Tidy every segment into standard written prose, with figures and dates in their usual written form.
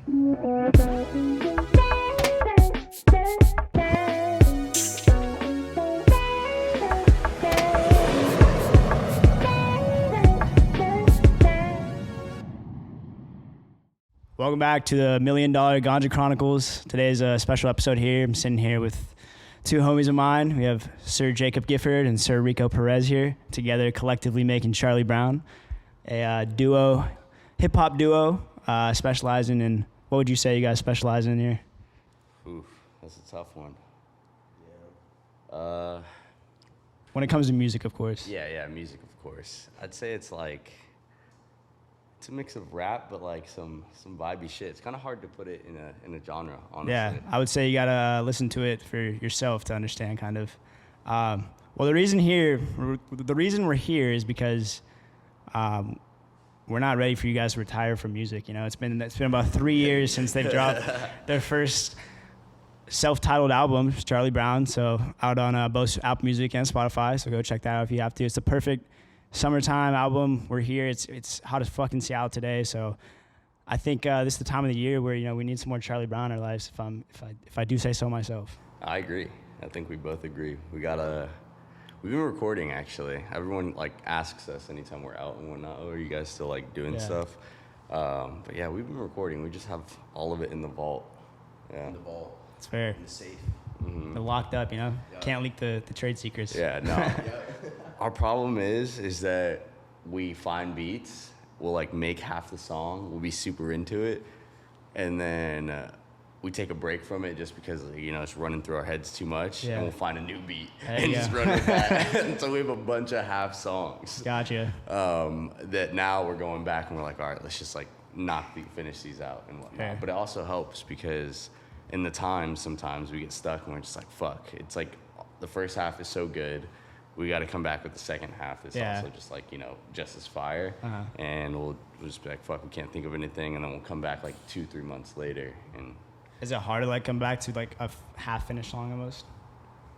Welcome back to the $1 Million Ganja Chronicles. Today's a special episode here. I'm sitting here with two homies of mine. We have Sir Jacob Gifford and Sir Rico Perez here, together collectively making Charlie Brwn, a duo, hip-hop duo, specializing in, what would you say you guys specialize in here? Oof, that's a tough one. Yeah. When it comes to music, of course. Yeah, music, of course. I'd say it's like, it's a mix of rap, but like some vibey shit. It's kind of hard to put it in a genre, honestly. Yeah, I would say you gotta listen to it for yourself to understand, kind of. Well, the reason we're here is because we're not ready for you guys to retire from music. You know, it's been about 3 years since they've dropped their first self-titled album, Charlie Brwn. So out on both Apple Music and Spotify. So go check that out if you have to. It's the perfect summertime album. We're here. It's hot as fucking Seattle today, so I think this is the time of the year where we need some more Charlie Brwn in our lives. If I do say so myself. I agree. I think we both agree. We've been recording actually. Everyone like asks us anytime we're out and whatnot. Oh, are you guys still like doing stuff? But yeah, we've been recording. We just have all of it in the vault. Yeah. In the vault. It's fair. In the safe. Mm-hmm. They're locked up, Yep. Can't leak the trade secrets. Yeah, no. Our problem is that we find beats, we'll like make half the song, we'll be super into it, and then we take a break from it just because it's running through our heads too much, and we'll find a new beat and just run with that. And so we have a bunch of half songs. Gotcha. That now we're going back and we're like, all right, let's just like finish these out and whatnot. Fair. But it also helps because in the time sometimes we get stuck and we're just like, fuck. It's like the first half is so good. We got to come back with the second half. It's also just like, just as fire. Uh-huh. And we'll just be like, fuck, we can't think of anything. And then we'll come back like 2-3 months later. And is it hard to like come back to like a half-finished song almost?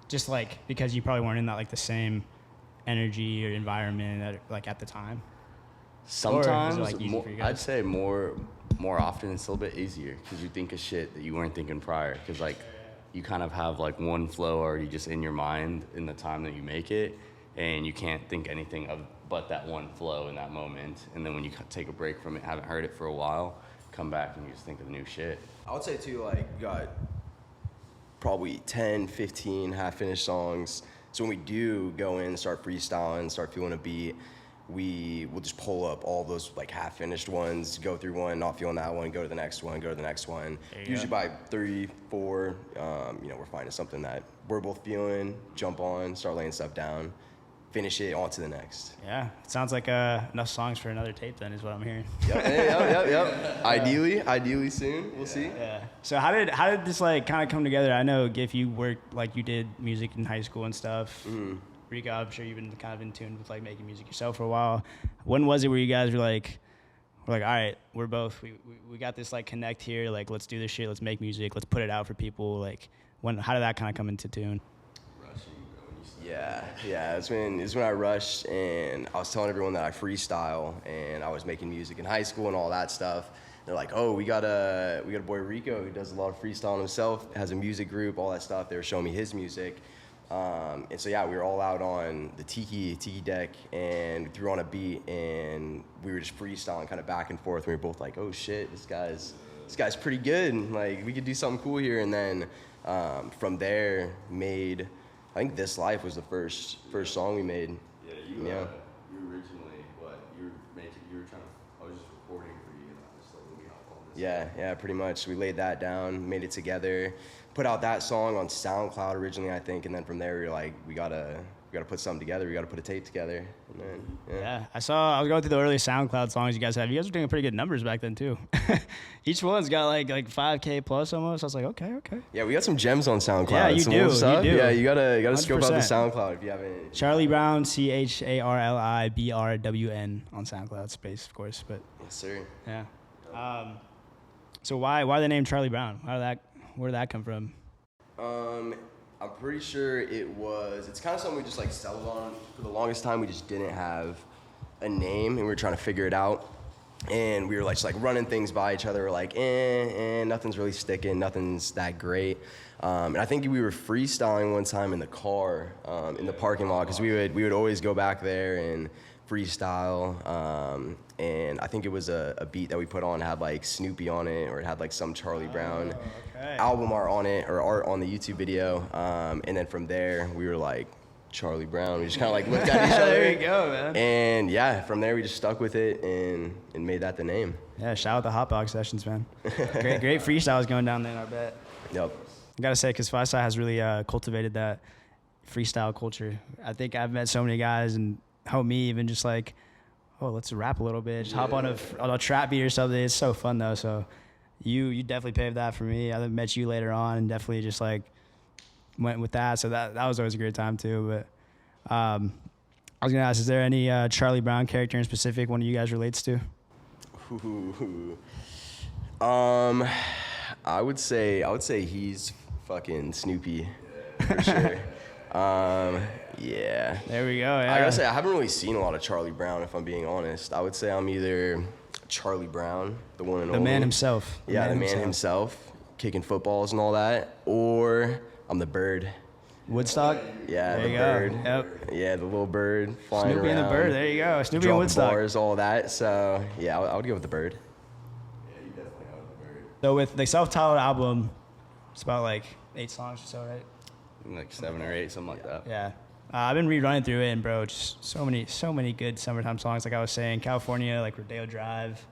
Just like because you probably weren't in that like the same energy or environment at the time? Sometimes, or is it, like, easy for you guys? I'd say more often it's a little bit easier because you think of shit that you weren't thinking prior. Because like, you kind of have like one flow already just in your mind in the time that you make it, and you can't think anything of but that one flow in that moment. And then when you take a break from it, haven't heard it for a while, come back and you just think of new shit. I would say too, like, we got probably 10, 15 half-finished songs. So when we do go in, start freestyling, start feeling a beat, we will just pull up all those like half-finished ones, go through one, not feeling that one, go to the next one, go to the next one. Usually by 3, 4, we're finding something that we're both feeling, jump on, start laying stuff down, finish it, on to the next. Yeah, it sounds like enough songs for another tape then is what I'm hearing. Yep. Ideally soon, we'll see. Yeah. So how did this like kind of come together? I know, Giff, you worked, like you did music in high school and stuff. Mm-hmm. Rico, I'm sure you've been kind of in tune with like making music yourself for a while. When was it where you guys were like, all right, we got this like connect here, like let's do this shit, let's make music, let's put it out for people. Like how did that kind of come into tune? Yeah, it's when I rushed and I was telling everyone that I freestyle and I was making music in high school and all that stuff. They're like, oh, we got a boy Rico who does a lot of freestyling himself, has a music group, all that stuff. They were showing me his music. And so we were all out on the tiki deck and we threw on a beat and we were just freestyling kind of back and forth. We were both like, oh shit, this guy's pretty good. And, like, we could do something cool here. And then from there made, I think This Life was the first song we made. Yeah, you originally, you were trying to, I was just recording for you and I was like, let me hop on this. Yeah, pretty much. We laid that down, made it together. Put out that song on SoundCloud originally, I think, and then from there we were like, we gotta put something together. We gotta put a tape together, and then I was going through the early SoundCloud songs you guys have. You guys were doing pretty good numbers back then too. Each one's got like 5K plus almost. I was like, okay. Yeah, we got some gems on SoundCloud. Yeah, you do. Yeah, you gotta scope out the SoundCloud if you haven't. Charlie Brwn, CHARLE on SoundCloud, space of course, but yes sir. Yeah. So why the name Charlie Brwn? Where did that come from? I'm pretty sure it's kind of something we just like settled on. For the longest time, we just didn't have a name and we were trying to figure it out. And we were like, just like running things by each other. We're like, nothing's really sticking. Nothing's that great. And I think we were freestyling one time in the car, in the parking lot, because we would always go back there and freestyle. And I think it was a beat that we put on, had like Snoopy on it, or it had like some Charlie Brown album art on it, or art on the YouTube video. And then from there, we were like, Charlie Brown. We just kind of like looked at each other. There you go, man. And yeah, from there we just stuck with it and made that the name. Yeah, shout out the Hotbox Sessions, man. great freestyles going down there, I bet. Yep. I gotta say, because Phi-Sci has really cultivated that freestyle culture. I think I've met so many guys and helped me even just like, oh, let's rap a little bit. Just hop on a trap beat or something. It's so fun though. So you definitely paved that for me. I met you later on and definitely just like went with that. So that was always a great time too. But I was gonna ask, is there any Charlie Brown character in specific one of you guys relates to? I would say he's fucking Snoopy for sure. Yeah. There we go. Yeah. I gotta say, I haven't really seen a lot of Charlie Brown, if I'm being honest. I would say I'm either Charlie Brown, the one and only. The man himself. Yeah, the man himself, kicking footballs and all that, or I'm the bird. Woodstock? Yeah, there the you bird. Go. Yep. Yeah, the little bird flying Snoopy around. and the bird. There you go. Snoopy and dropping Woodstock. bars, all that. So yeah, I would go with the bird. Yeah, you definitely are the bird. So with the self-titled album, it's about like 8 songs or so, right? Like 7 or 8, something like that. Yeah. I've been rerunning through it, and bro, just so many good summertime songs. Like I was saying, California, like Rodeo Drive,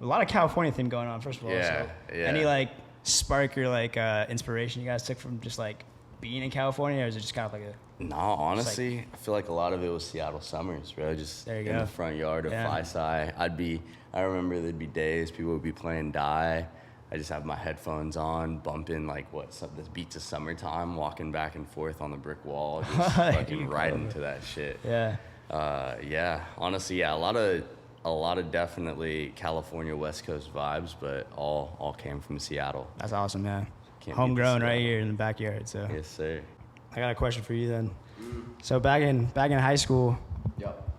a lot of California theme going on. First of all, Yeah, so yeah. Any like spark or like inspiration you guys took from just like being in California, or is it just kind of like a? No, honestly, I feel like a lot of it was Seattle summers, bro. Just There you in go. the front yard of Yeah. Phi-Sci. I remember there'd be days people would be playing Die. I just have my headphones on, bumping like the beats of Summertime, walking back and forth on the brick wall, just fucking riding to that shit. Yeah. Yeah, honestly, yeah, a lot of definitely California West Coast vibes, but all came from Seattle. That's awesome, man. Can't beat Homegrown the right Seattle. here in the backyard. So Yes, sir. I got a question for you then. So back in high school, Yep.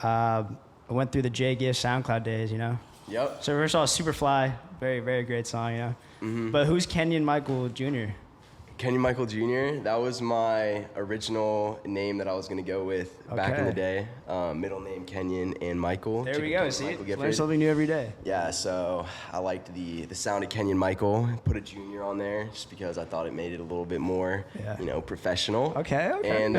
I went through the J Gift SoundCloud days, you know. Yep. So first of all, Superfly, very, very great song, you know. But who's Kenyon Michael Jr.? Kenny Michael Jr., that was my original name that I was going to go with back in the day. Middle name Kenyon and Michael. There we Chicken go. Kenny See, Michael learn Gifford. something new every day. Yeah, so I liked the sound of Kenyon Michael. Put a junior on there just because I thought it made it a little bit more, professional. Okay. And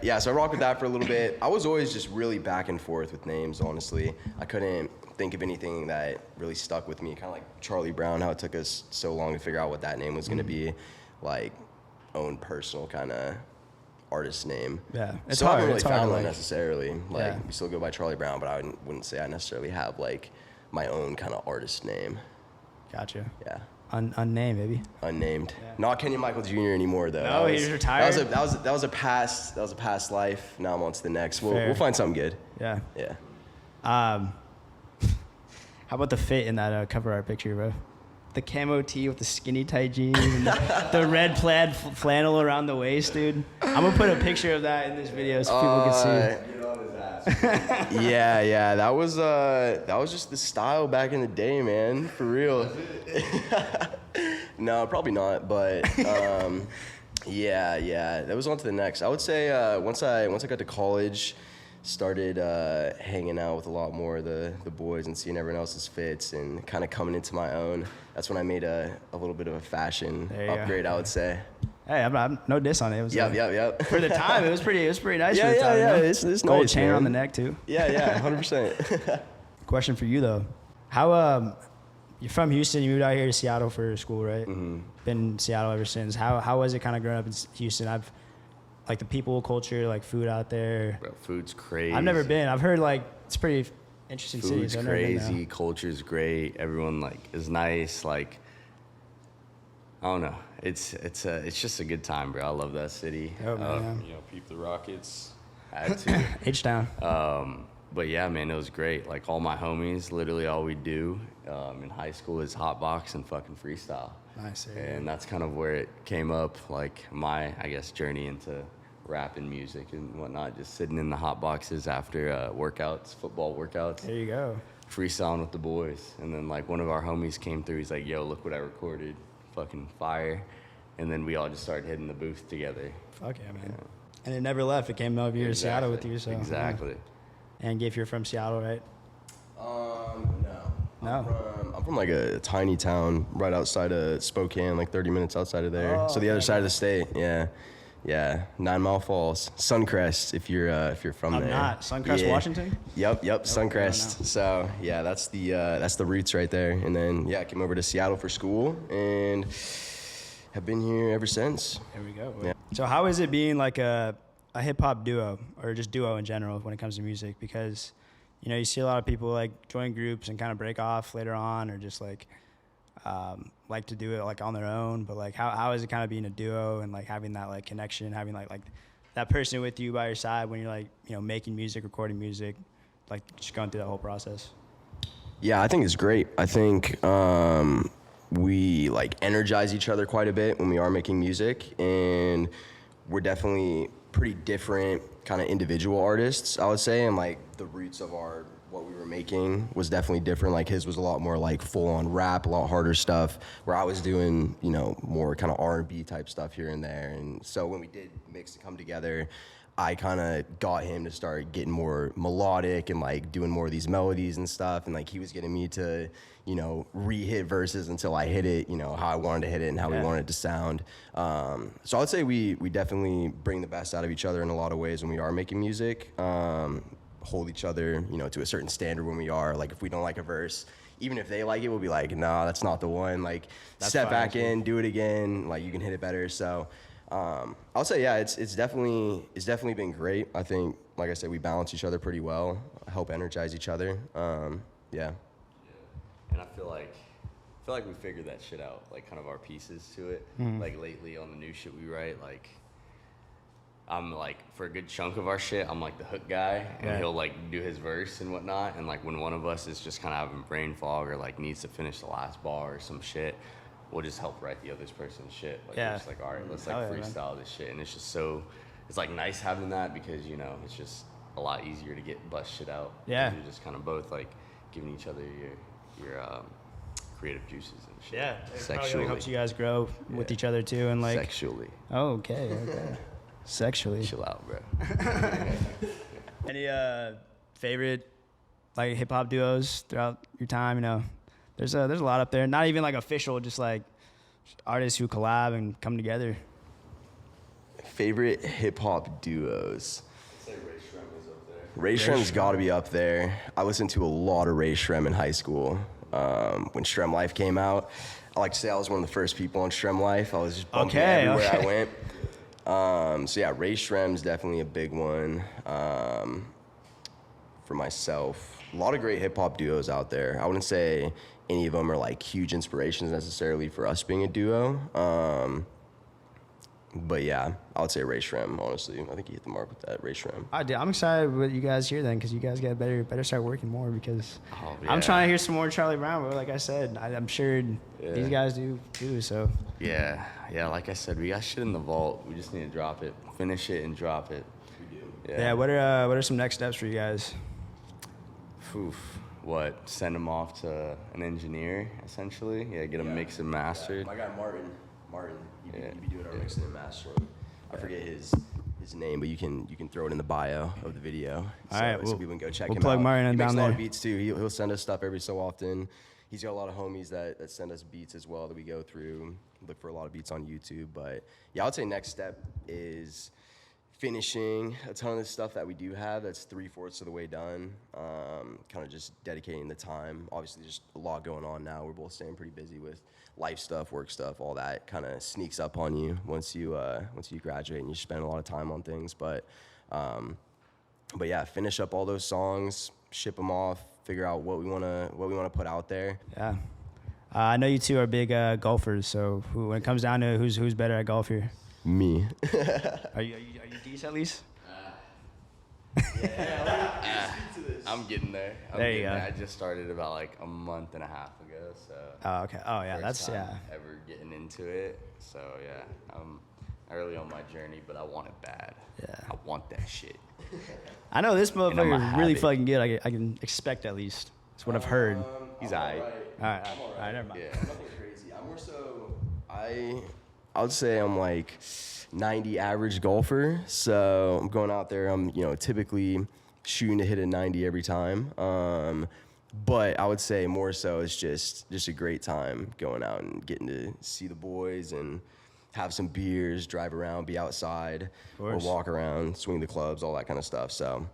yeah, so I rocked with that for a little bit. I was always just really back and forth with names, honestly. I couldn't think of anything that really stuck with me. Kind of like Charlie Brown, how it took us so long to figure out what that name was going to be, like own personal kind of artist name. Yeah, it's so hard. I haven't really It's hard found to, one like- necessarily. Like Yeah. we still go by Charlie Brown, but I wouldn't say I necessarily have like my own kind of artist name. Gotcha. Yeah. Unnamed, maybe. Unnamed. Yeah. Not Kenyon Michael Jr. anymore though. No, he's retired? That was a past life. Now I'm on to the next. Fair. We'll find something good. Yeah. Yeah. How about the fit in that cover art picture, bro? The camo tee with the skinny tight jeans and the red plaid flannel around the waist, dude. I'm gonna put a picture of that in this video so people can see. Yeah, that was just the style back in the day, man. For real. No, probably not, but yeah, that was on to the next. I would say once I got to college, started hanging out with a lot more of the boys and seeing everyone else's fits and kind of coming into my own. That's when I made a little bit of a fashion There you upgrade, go. I would say. Hey, I'm no diss on it. It was Yep. for the time. It was pretty nice for the time. Yeah, you know? it's Gold nice, chain man. on the neck too. Yeah, 100%. Question for you though, how you're from Houston, you moved out here to Seattle for school, right? Mm-hmm. Been in Seattle ever since. How was it kind of growing up in Houston? I've like the people, culture, like food out there. Bro, food's crazy. I've never been. I've heard like it's a pretty interesting city. Food's So I've never been crazy. there. Culture's great. Everyone like is nice. Like I don't know. It's just a good time, bro. I love that city. Oh, man. Peep the Rockets. Had to. H down. But yeah, man, it was great. Like all my homies, literally all we do in high school is hotbox and fucking freestyle. Nice. And that's kind of where it came up, like my, I guess, journey into rap and music and whatnot, just sitting in the hot boxes after workouts, football workouts. There you go. freestyling with the boys. And then like one of our homies came through. He's like, "Yo, look what I recorded, fucking fire." And then we all just started hitting the booth together. Fuck yeah, man. Yeah. And it never left. It came over here to Seattle with you. So exactly. Yeah. And Giff, you're from Seattle, right? No. I'm from like a tiny town right outside of Spokane, like 30 minutes outside of there. So the other side of the state. Yeah. 9 Mile Falls, Suncrest. If you're from there. I'm not Suncrest, Washington. Yep, Suncrest. So yeah, that's the roots right there. And then I came over to Seattle for school and have been here ever since. There we go. Yeah. So how is it being like a hip hop duo, or just duo in general when it comes to music? Because you see a lot of people like join groups and kind of break off later on, or just like to do it like on their own. But like how is it kind of being a duo and like having that like connection, having like that person with you by your side when you're like making music, recording music, like just going through that whole process? Yeah, I think it's great. I think we like energize each other quite a bit when we are making music, and we're definitely pretty different kind of individual artists, I would say, and like the roots of what we were making was definitely different. Like his was a lot more like full on rap, a lot harder stuff, where I was doing more kind of R&B type stuff here and there. And so when we did mix and come together, I kind of got him to start getting more melodic and like doing more of these melodies and stuff, and like he was getting me to re-hit verses until I hit it how I wanted to hit it and how we wanted it to sound. So I would say we definitely bring the best out of each other in a lot of ways when we are making music. Hold each other to a certain standard when we are, like, if we don't like a verse, even if they like it, we'll be like, nah, that's not the one, like step back in, do it again, like you can hit it better. So I'll say, it's definitely been great. I think, like I said, we balance each other pretty well, help energize each other. Yeah. And I feel like we figured that shit out, like kind of our pieces to it. Like lately on the new shit we write, like I'm like, for a good chunk of our shit, I'm like the hook guy, and he'll like do his verse and whatnot. And like when one of us is just kind of having brain fog or like needs to finish the last bar or some shit, we'll just help write the other person's shit. Like we're just like, all right, let's like freestyle this shit. And it's just it's like nice having that, because it's just a lot easier to get bust shit out. Yeah. You're just kind of both like giving each other your creative juices and shit. Yeah. Sexually. It helps you guys grow with each other too, and like sexually. Oh, okay. Sexually. Chill out, bro. Any favorite like hip hop duos throughout your time? There's a lot up there. Not even like official, just like artists who collab and come together. Favorite hip hop duos. I'd say Ray Shrem is up there. Ray Shrem's got to be up there. I listened to a lot of Ray Shrem in high school. When Shrem Life came out, I like to say I was one of the first people on Shrem Life. I was just bumping everywhere I went. So yeah, Ray Shrem's definitely a big one. For myself, a lot of great hip hop duos out there. I wouldn't say any of them are like huge inspirations necessarily for us being a duo. But yeah, I would say Ray Shrem, honestly. I think you hit the mark with that, Ray Shrem. I'm excited what you guys hear then, because you guys get better start working more, because I'm trying to hear some more Charlie Brwn, but like I said, I'm sure these guys do too, so. Yeah, like I said, we got shit in the vault. We just need to drop it, finish it, and drop it. We do. Yeah, what are some next steps for you guys? What? Send them off to an engineer, essentially? Yeah, get them mixed and mastered. My guy Martin, he'd be doing our mixing and mastering. I forget his name, but you can throw it in the bio of the video. All right, so people can go check him out. We'll plug Martin he down makes there. a lot of beats too. He'll send us stuff every so often. He's got a lot of homies that send us beats as well that we go through. Look for a lot of beats on YouTube. But yeah, I would say next step is finishing a ton of the stuff that we do have that's 3/4 of the way done. Kind of just dedicating the time. Obviously, there's a lot going on now. We're both staying pretty busy with life stuff, work stuff, all that kind of sneaks up on you once you graduate and you spend a lot of time on things. But yeah, finish up all those songs, ship them off, figure out what we wanna put out there. Yeah, I know you two are big golfers. So when it comes down to who's better at golf here? Me. Are you decent at least? I'm getting there. There you go. I just started about like a month and a half ago, so. Oh, okay. Oh, yeah. First That's time ever getting into it, so yeah, I'm early on my journey, but I want it bad. Yeah. I want that shit. I know this I'ma motherfucker is have really it. fucking good. I can expect at least. That's what I've heard. He's all right. All right, never mind. Yeah. Nothing crazy. I'm more so, I would say I'm like 90 average golfer. So I'm going out there, I'm, typically shooting to hit a 90 every time. But I would say more so it's just a great time going out and getting to see the boys and have some beers, drive around, be outside, or walk around, swing the clubs, all that kind of stuff. So,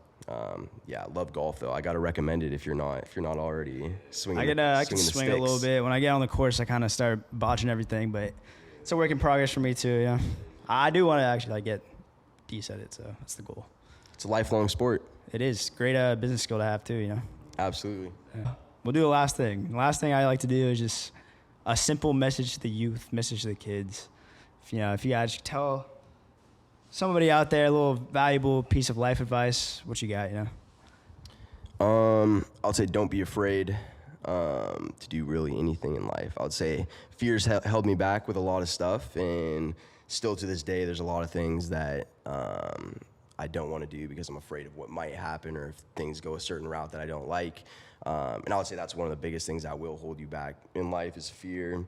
yeah, I love golf though. I gotta recommend it if you're not already swinging. I can swing a little bit. When I get on the course, I kind of start botching everything, but it's a work in progress for me too. Yeah, I do want to actually get decent at it, so that's the goal. It's a lifelong sport. It is great business skill to have too. Absolutely. Yeah. We'll do the last thing. The last thing I like to do is just a simple message to the youth, message to the kids. If you guys tell somebody out there a little valuable piece of life advice, what you got, I'll say don't be afraid to do really anything in life. I would say fears held me back with a lot of stuff, and still to this day, there's a lot of things that I don't want to do because I'm afraid of what might happen or if things go a certain route that I don't like. And I would say that's one of the biggest things that will hold you back in life is fear,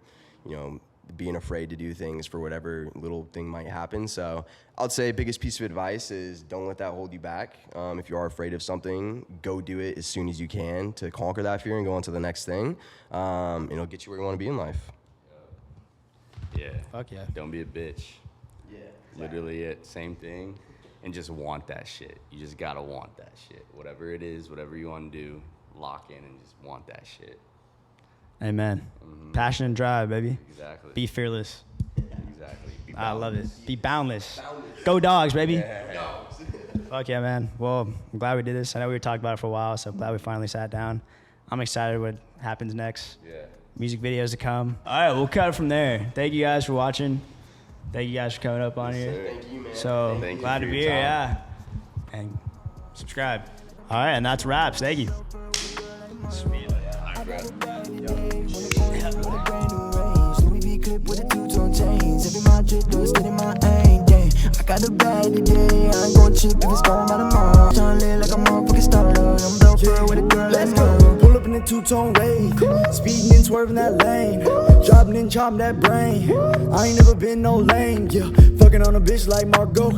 being afraid to do things for whatever little thing might happen. So I would say biggest piece of advice is don't let that hold you back. If you are afraid of something, go do it as soon as you can to conquer that fear and go on to the next thing. And it'll get you where you want to be in life. Yeah. Fuck yeah. Don't be a bitch. Yeah. Literally it. Same thing. And just want that shit. You just gotta want that shit. Whatever it is, whatever you want to do, lock in and just want that shit. Amen. Mm-hmm. Passion and drive, baby. Exactly. Be fearless. Exactly. I love it. Be boundless. Go dogs, baby. Yeah. Fuck yeah, man. Well, I'm glad we did this. I know we were talking about it for a while, so I'm glad we finally sat down. I'm excited what happens next. Yeah. Music videos to come. All right, we'll cut it from there. Thank you guys for watching. Thank you guys for coming up on here. Thank you, man. So Thank glad you to for be your here, time. yeah. And subscribe. All right, and that's wraps. Thank you. Sweet. Clip with a two-tone chains. Every my drip does get in my aim. Yeah, I got a bad today. I ain't gon' chip if it's gone by tomorrow. Tryna live like a motherfucking starter. I'm broke with a girl. Let's go. Pull up in a two-tone wave. Speeding and swerving that lane. Dropping and chopping that brain. I ain't never been no lame. Yeah, fucking on a bitch like Margot.